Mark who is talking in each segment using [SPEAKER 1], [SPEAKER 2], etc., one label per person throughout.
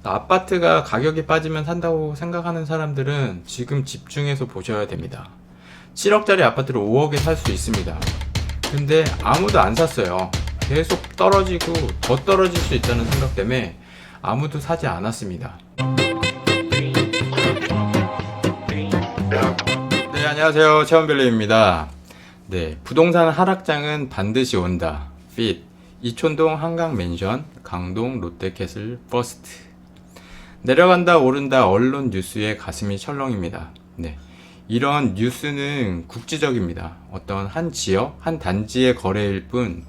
[SPEAKER 1] 아파트가 가격이 빠지면 산다고 생각하는 사람들은 지금 집중해서 보셔야 됩니다. 7억짜리 아파트를 5억에 살 수 있습니다. 근데 아무도 안 샀어요. 계속 떨어지고 더 떨어질 수 있다는 생각 때문에 아무도 사지 않았습니다. 네, 안녕하세요. 채원별님입니다. 네, 부동산 하락장은 반드시 온다. 핏 이촌동 한강맨션, 강동 롯데캐슬 버스트. 내려간다 오른다 언론 뉴스에 가슴이 철렁입니다. 네, 이런 뉴스는 국지적입니다. 어떤 한 지역, 한 단지의 거래일 뿐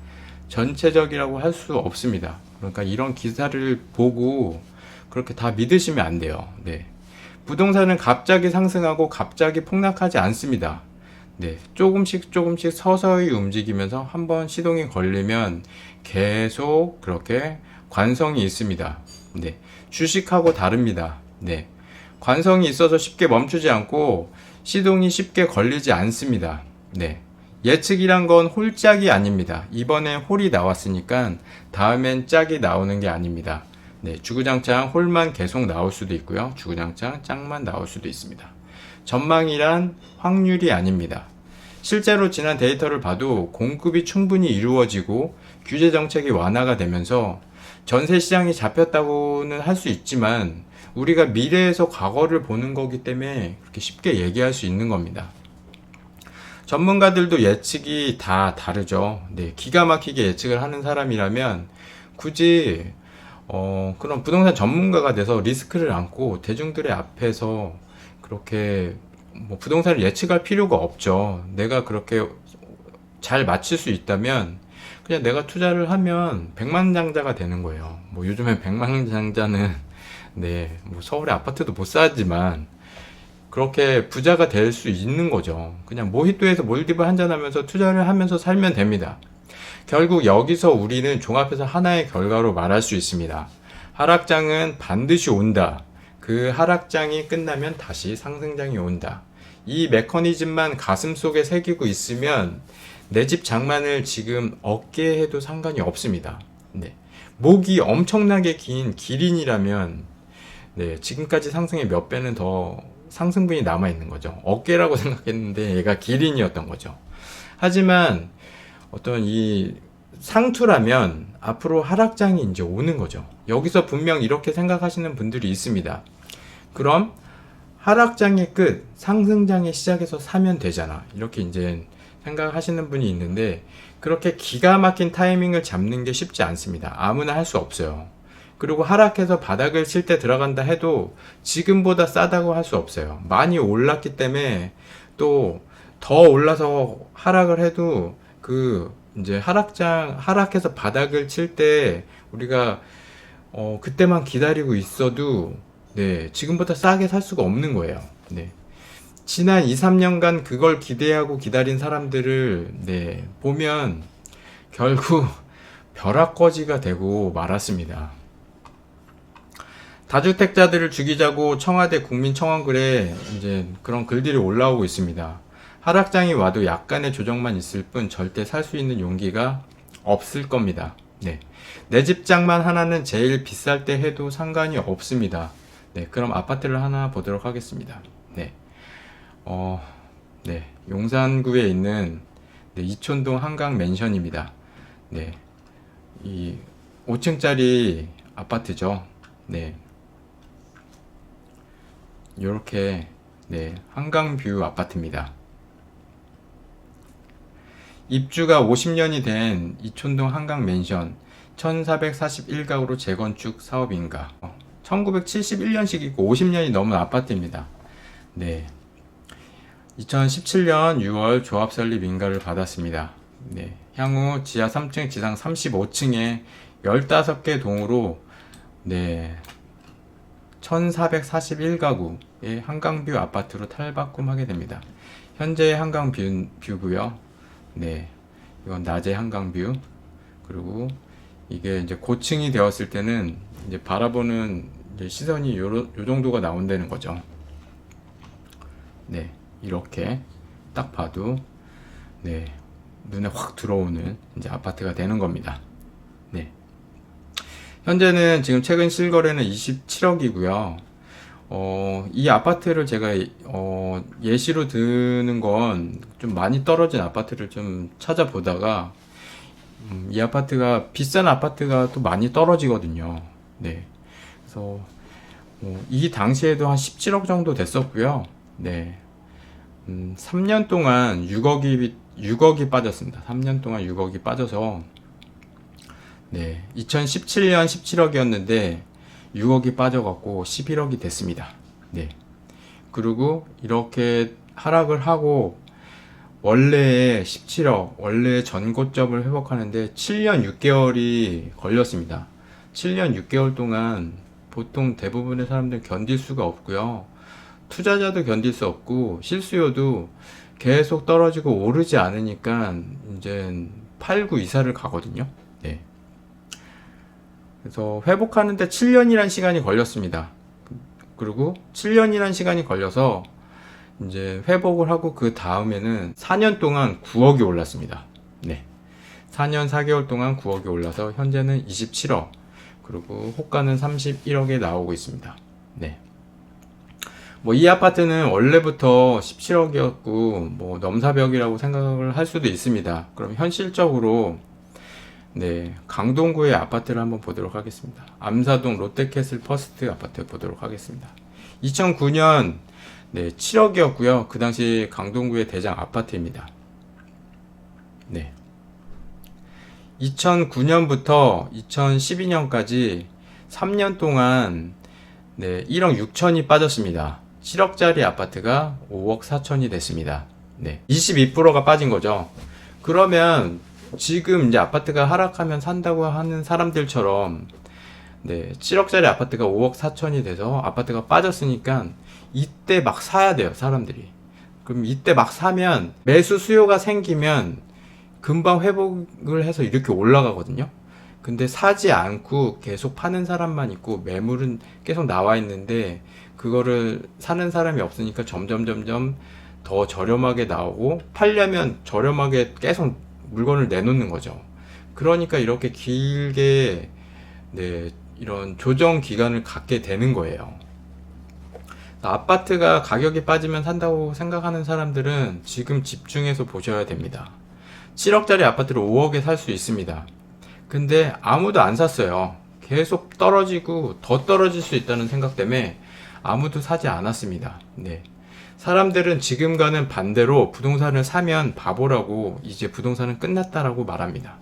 [SPEAKER 1] 전체적이라고 할 수 없습니다. 그러니까 이런 기사를 보고 그렇게 다 믿으시면 안 돼요. 네, 부동산은 갑자기 상승하고 갑자기 폭락하지 않습니다. 네, 조금씩 서서히 움직이면서 한번 시동이 걸리면 계속 그렇게 관성이 있습니다. 네, 주식하고 다릅니다. 네, 관성이 있어서 쉽게 멈추지 않고 시동이 쉽게 걸리지 않습니다. 네, 예측이란 건 홀짝이 아닙니다. 이번에 홀이 나왔으니까 다음엔 짝이 나오는 게 아닙니다. 네, 주구장창 홀만 계속 나올 수도 있고요. 주구장창 짝만 나올 수도 있습니다. 전망이란 확률이 아닙니다. 실제로 지난 데이터를 봐도 공급이 충분히 이루어지고 규제 정책이 완화가 되면서 전세 시장이 잡혔다고는 할 수 있지만 우리가 미래에서 과거를 보는 거기 때문에 그렇게 쉽게 얘기할 수 있는 겁니다. 전문가들도 예측이 다 다르죠. 네, 기가 막히게 예측을 하는 사람이라면 굳이 그런 부동산 전문가가 돼서 리스크를 안고 대중들의 앞에서 그렇게 뭐 부동산을 예측할 필요가 없죠. 내가 그렇게 잘 맞출 수 있다면 그냥 내가 투자를 하면 백만장자가 되는 거예요. 뭐 요즘엔 백만장자는 네, 뭐 서울에 아파트도 못 사지만 그렇게 부자가 될 수 있는 거죠. 그냥 모히또에서 몰디브 한잔하면서 투자를 하면서 살면 됩니다. 결국 여기서 우리는 종합해서 하나의 결과로 말할 수 있습니다. 하락장은 반드시 온다. 그 하락장이 끝나면 다시 상승장이 온다. 이 메커니즘만 가슴속에 새기고 있으면 내 집 장만을 지금 어깨에 해도 상관이 없습니다. 네. 목이 엄청나게 긴 기린이라면 네, 지금까지 상승의 몇 배는 더 상승분이 남아있는 거죠. 어깨라고 생각했는데 얘가 기린이었던 거죠. 하지만 어떤 이 상투라면 앞으로 하락장이 이제 오는 거죠. 여기서 분명 이렇게 생각하시는 분들이 있습니다. 그럼 하락장의 끝, 상승장의 시작에서 사면 되잖아. 이렇게 이제 생각하시는 분이 있는데 그렇게 기가 막힌 타이밍을 잡는 게 쉽지 않습니다. 아무나 할 수 없어요. 그리고 하락해서 바닥을 칠 때 들어간다 해도 지금보다 싸다고 할 수 없어요. 많이 올랐기 때문에 또 더 올라서 하락을 해도 그 이제 하락해서 바닥을 칠 때 우리가 그때만 기다리고 있어도 네, 지금보다 싸게 살 수가 없는 거예요. 네. 지난 2, 3년간 그걸 기대하고 기다린 사람들을 네, 보면 결국 벼락거지가 되고 말았습니다. 다주택자들을 죽이자고 청와대 국민청원글에 이제 그런 글들이 올라오고 있습니다. 하락장이 와도 약간의 조정만 있을 뿐 절대 살 수 있는 용기가 없을 겁니다. 네. 내 집장만 하나는 제일 비쌀 때 해도 상관이 없습니다. 네. 그럼 아파트를 하나 보도록 하겠습니다. 네. 네. 용산구에 있는 네, 이촌동 한강 맨션입니다. 네. 이 5층짜리 아파트죠. 네. 요렇게 네, 한강뷰 아파트입니다. 입주가 50년이 된 이촌동 한강맨션 1441가구로 재건축 사업인가 1971년식이고 50년이 넘은 아파트입니다. 네, 2017년 6월 조합 설립 인가를 받았습니다. 네, 향후 지하 3층 지상 35층에 15개 동으로 네, 1441가구의 한강뷰 아파트로 탈바꿈하게 됩니다. 현재의 한강뷰고요. 네, 이건 낮의 한강뷰. 그리고 이게 이제 고층이 되었을 때는 이제 바라보는 이제 시선이 요 정도가 나온다는 거죠. 네, 이렇게 딱 봐도 네, 눈에 확 들어오는 이제 아파트가 되는 겁니다. 네. 현재는 지금 최근 실거래는 27억이고요. 이 아파트를 제가 예시로 드는 건 좀 많이 떨어진 아파트를 좀 찾아보다가 이 아파트가 비싼 아파트가 또 많이 떨어지거든요. 네. 그래서 이 당시에도 한 17억 정도 됐었고요. 네. 3년 동안 6억이 빠졌습니다. 3년 동안 6억이 빠져서 네. 2017년 17억이었는데 6억이 빠져갖고 11억이 됐습니다. 네. 그리고 이렇게 하락을 하고 원래의 17억, 원래 전고점을 회복하는데 7년 6개월이 걸렸습니다. 7년 6개월 동안 보통 대부분의 사람들 견딜 수가 없고요. 투자자도 견딜 수 없고 실수요도 계속 떨어지고 오르지 않으니까 이제 팔고 이사를 가거든요. 네. 그래서 회복하는데 7년이란 시간이 걸렸습니다. 그리고 7년이란 시간이 걸려서 이제 회복을 하고 그 다음에는 4년 동안 9억이 올랐습니다. 네. 4년 4개월 동안 9억이 올라서 현재는 27억, 그리고 호가는 31억에 나오고 있습니다. 네. 뭐 이 아파트는 원래부터 17억이었고 뭐 넘사벽이라고 생각을 할 수도 있습니다. 그럼 현실적으로 네, 강동구의 아파트를 한번 보도록 하겠습니다. 암사동 롯데캐슬 퍼스트 아파트 보도록 하겠습니다. 2009년 네, 7억이었고요. 그 당시 강동구의 대장 아파트입니다. 네. 2009년부터 2012년까지 3년 동안 네, 1억 6천이 빠졌습니다. 7억짜리 아파트가 5억 4천이 됐습니다. 네. 22%가 빠진 거죠. 그러면 지금 이제 아파트가 하락하면 산다고 하는 사람들처럼 네, 7억짜리 아파트가 5억 4천이 돼서 아파트가 빠졌으니까 이때 막 사야 돼요, 사람들이. 그럼 이때 막 사면 매수 수요가 생기면 금방 회복을 해서 이렇게 올라가거든요. 근데 사지 않고 계속 파는 사람만 있고 매물은 계속 나와 있는데 그거를 사는 사람이 없으니까 점점 더 저렴하게 나오고 팔려면 저렴하게 계속 물건을 내놓는 거죠. 그러니까 이렇게 길게 네, 이런 조정 기간을 갖게 되는 거예요. 아파트가 가격이 빠지면 산다고 생각하는 사람들은 지금 집중해서 보셔야 됩니다. 7억짜리 아파트를 5억에 살 수 있습니다. 근데 아무도 안 샀어요. 계속 떨어지고 더 떨어질 수 있다는 생각 때문에 아무도 사지 않았습니다. 네. 사람들은 지금과는 반대로 부동산을 사면 바보라고 이제 부동산은 끝났다라고 말합니다.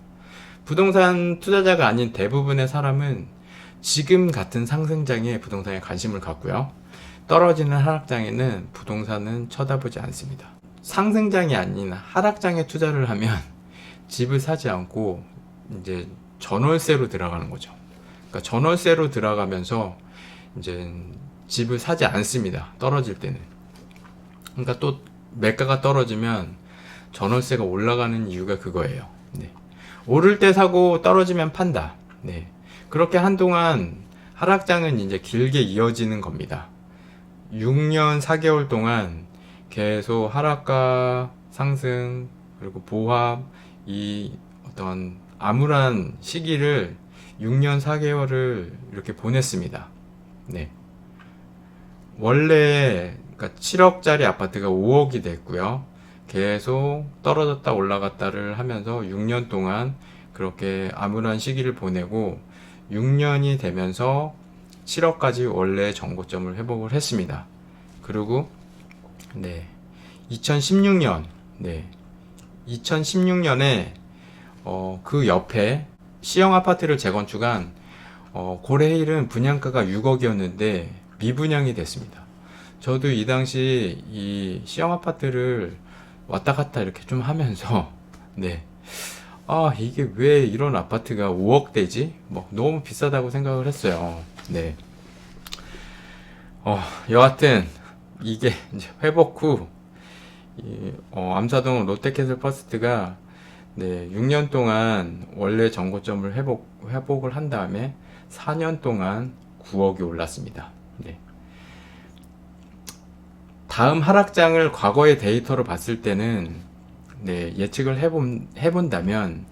[SPEAKER 1] 부동산 투자자가 아닌 대부분의 사람은 지금 같은 상승장에 부동산에 관심을 갖고요. 떨어지는 하락장에는 부동산은 쳐다보지 않습니다. 상승장이 아닌 하락장에 투자를 하면 집을 사지 않고 이제 전월세로 들어가는 거죠. 그러니까 전월세로 들어가면서 이제 집을 사지 않습니다. 떨어질 때는. 그러니까 또 매가가 떨어지면 전월세가 올라가는 이유가 그거예요. 네. 오를 때 사고 떨어지면 판다. 네. 그렇게 한동안 하락장은 이제 길게 이어지는 겁니다. 6년 4개월 동안 계속 하락과 상승 그리고 보합 이 어떤 암울한 시기를 6년 4개월을 이렇게 보냈습니다. 네. 원래 그러니까 7억짜리 아파트가 5억이 됐고요. 계속 떨어졌다 올라갔다를 하면서 6년 동안 그렇게 암울한 시기를 보내고 6년이 되면서 7억까지 원래 정고점을 회복을 했습니다. 그리고 네. 2016년 2016년에 그 옆에 시형 아파트를 재건축한 고레힐은 분양가가 6억이었는데 미분양이 됐습니다. 저도 이 당시 이 시형 아파트를 왔다 갔다 이렇게 좀 하면서 네. 아, 이게 왜 이런 아파트가 5억대지? 뭐 너무 비싸다고 생각을 했어요. 네. 여하튼 이게 이제 회복 후 암사동 롯데캐슬 퍼스트가 네, 6년 동안 원래 정고점을 회복을 한 다음에 4년 동안 9억이 올랐습니다. 네. 다음 하락장을 과거의 데이터로 봤을 때는 네, 예측을 해본다면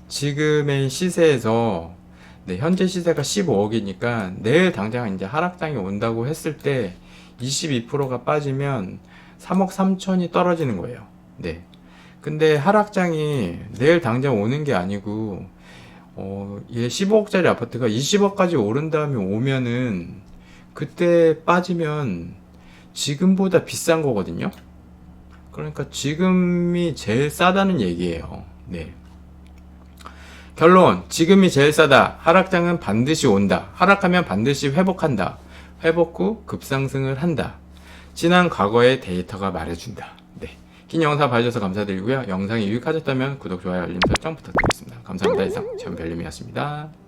[SPEAKER 1] 지금의 시세에서 네, 현재 시세가 15억이니까 내일 당장 이제 하락장이 온다고 했을 때 22%가 빠지면 3억 3천이 떨어지는 거예요. 네. 근데 하락장이 내일 당장 오는 게 아니고 얘 15억짜리 아파트가 20억까지 오른 다음에 오면은 그때 빠지면 지금보다 비싼 거거든요. 그러니까 지금이 제일 싸다는 얘기예요. 네. 결론, 지금이 제일 싸다. 하락장은 반드시 온다. 하락하면 반드시 회복한다. 회복 후 급상승을 한다. 지난 과거의 데이터가 말해준다. 네. 긴 영상 봐주셔서 감사드리고요. 영상이 유익하셨다면 구독, 좋아요, 알림 설정 부탁드리겠습니다. 감사합니다. 이상 최원별님이었습니다.